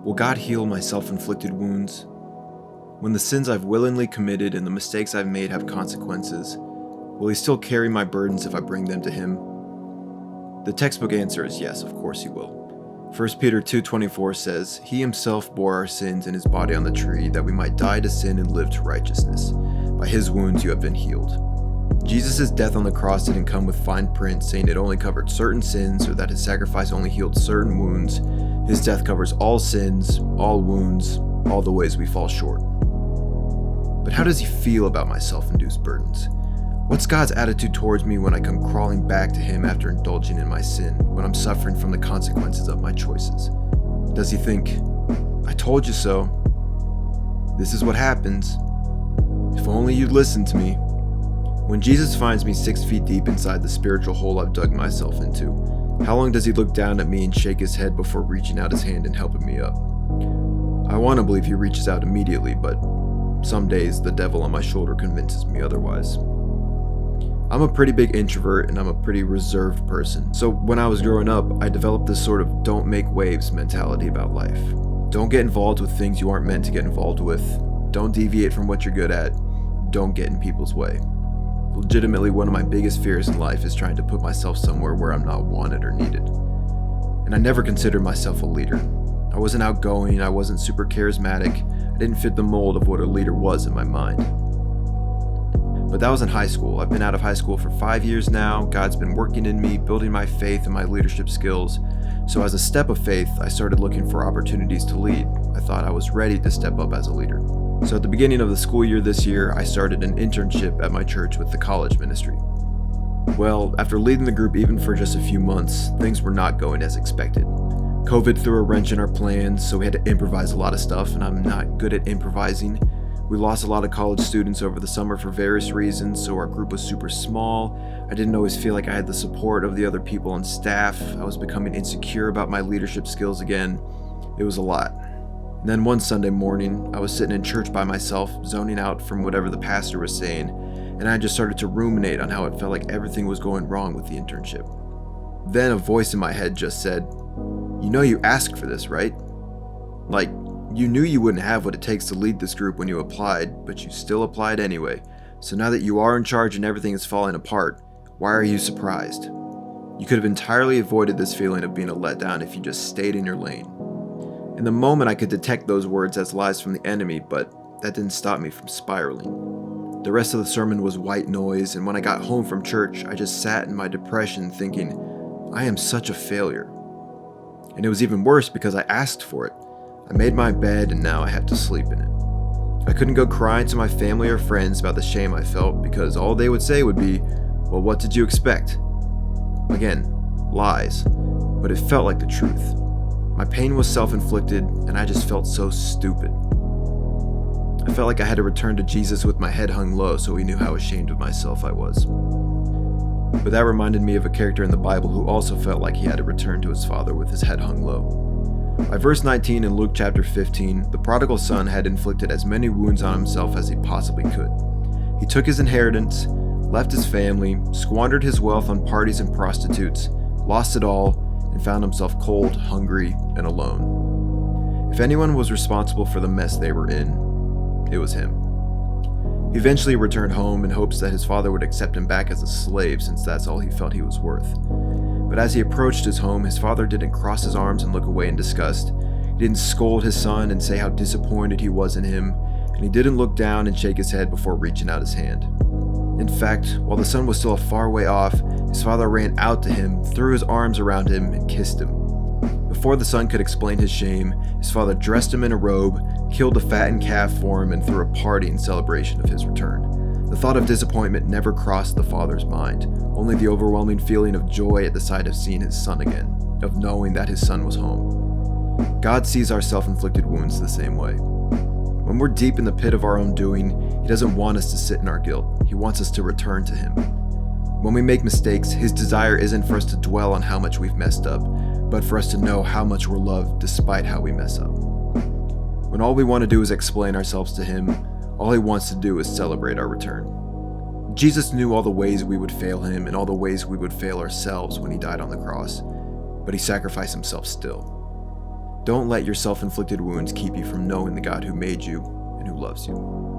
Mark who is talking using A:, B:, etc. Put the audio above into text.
A: Will God heal my self-inflicted wounds? When the sins I've willingly committed and the mistakes I've made have consequences, will He still carry my burdens if I bring them to Him? The textbook answer is yes, of course He will. 1 Peter 2:24 says, He Himself bore our sins in His body on the tree, that we might die to sin and live to righteousness. By His wounds you have been healed. Jesus' death on the cross didn't come with fine print saying it only covered certain sins or that His sacrifice only healed certain wounds. His death covers all sins, all wounds, all the ways we fall short. But how does He feel about my self-induced burdens? What's God's attitude towards me when I come crawling back to Him after indulging in my sin, when I'm suffering from the consequences of my choices? Does He think, I told you so. This is what happens. If only you'd listen to me. When Jesus finds me 6 feet deep inside the spiritual hole I've dug myself into, how long does He look down at me and shake His head before reaching out His hand and helping me up? I want to believe He reaches out immediately, but some days the devil on my shoulder convinces me otherwise. I'm a pretty big introvert and I'm a pretty reserved person. So when I was growing up, I developed this sort of don't make waves mentality about life. Don't get involved with things you aren't meant to get involved with. Don't deviate from what you're good at. Don't get in people's way. Legitimately, one of my biggest fears in life is trying to put myself somewhere where I'm not wanted or needed. And I never considered myself a leader. I wasn't outgoing, I wasn't super charismatic, I didn't fit the mold of what a leader was in my mind. But that was in high school. I've been out of high school for 5 years now. God's been working in me, building my faith and my leadership skills. So as a step of faith, I started looking for opportunities to lead. I thought I was ready to step up as a leader. So at the beginning of the school year this year, I started an internship at my church with the college ministry. Well, after leading the group even for just a few months, things were not going as expected. COVID threw a wrench in our plans, so we had to improvise a lot of stuff, and I'm not good at improvising. We lost a lot of college students over the summer for various reasons, so our group was super small. I didn't always feel like I had the support of the other people on staff. I was becoming insecure about my leadership skills again. It was a lot. And then one Sunday morning, I was sitting in church by myself, zoning out from whatever the pastor was saying, and I just started to ruminate on how it felt like everything was going wrong with the internship. Then a voice in my head just said, You know you asked for this, right? Like, you knew you wouldn't have what it takes to lead this group when you applied, but you still applied anyway. So now that you are in charge and everything is falling apart, why are you surprised? You could have entirely avoided this feeling of being a letdown if you just stayed in your lane. In the moment, I could detect those words as lies from the enemy, but that didn't stop me from spiraling. The rest of the sermon was white noise, and when I got home from church, I just sat in my depression thinking, I am such a failure. And it was even worse because I asked for it. I made my bed and now I had to sleep in it. I couldn't go crying to my family or friends about the shame I felt because all they would say would be, well, what did you expect? Again, lies, but it felt like the truth. My pain was self-inflicted and I just felt so stupid. I felt like I had to return to Jesus with my head hung low so He knew how ashamed of myself I was. But that reminded me of a character in the Bible who also felt like he had to return to his father with his head hung low. By verse 19 in Luke chapter 15, the prodigal son had inflicted as many wounds on himself as he possibly could. He took his inheritance, left his family, squandered his wealth on parties and prostitutes, lost it all, and found himself cold, hungry, and alone. If anyone was responsible for the mess they were in, it was him. He eventually returned home in hopes that his father would accept him back as a slave since that's all he felt he was worth. But as he approached his home, his father didn't cross his arms and look away in disgust. He didn't scold his son and say how disappointed he was in him, and he didn't look down and shake his head before reaching out his hand. In fact, while the son was still a far way off, his father ran out to him, threw his arms around him, and kissed him. Before the son could explain his shame, his father dressed him in a robe, killed a fattened calf for him, and threw a party in celebration of his return. The thought of disappointment never crossed the father's mind, only the overwhelming feeling of joy at the sight of seeing his son again, of knowing that his son was home. God sees our self-inflicted wounds the same way. When we're deep in the pit of our own doing, He doesn't want us to sit in our guilt. He wants us to return to Him. When we make mistakes, His desire isn't for us to dwell on how much we've messed up, but for us to know how much we're loved despite how we mess up. When all we want to do is explain ourselves to Him, all He wants to do is celebrate our return. Jesus knew all the ways we would fail Him and all the ways we would fail ourselves when He died on the cross, but He sacrificed Himself still. Don't let your self-inflicted wounds keep you from knowing the God who made you and who loves you.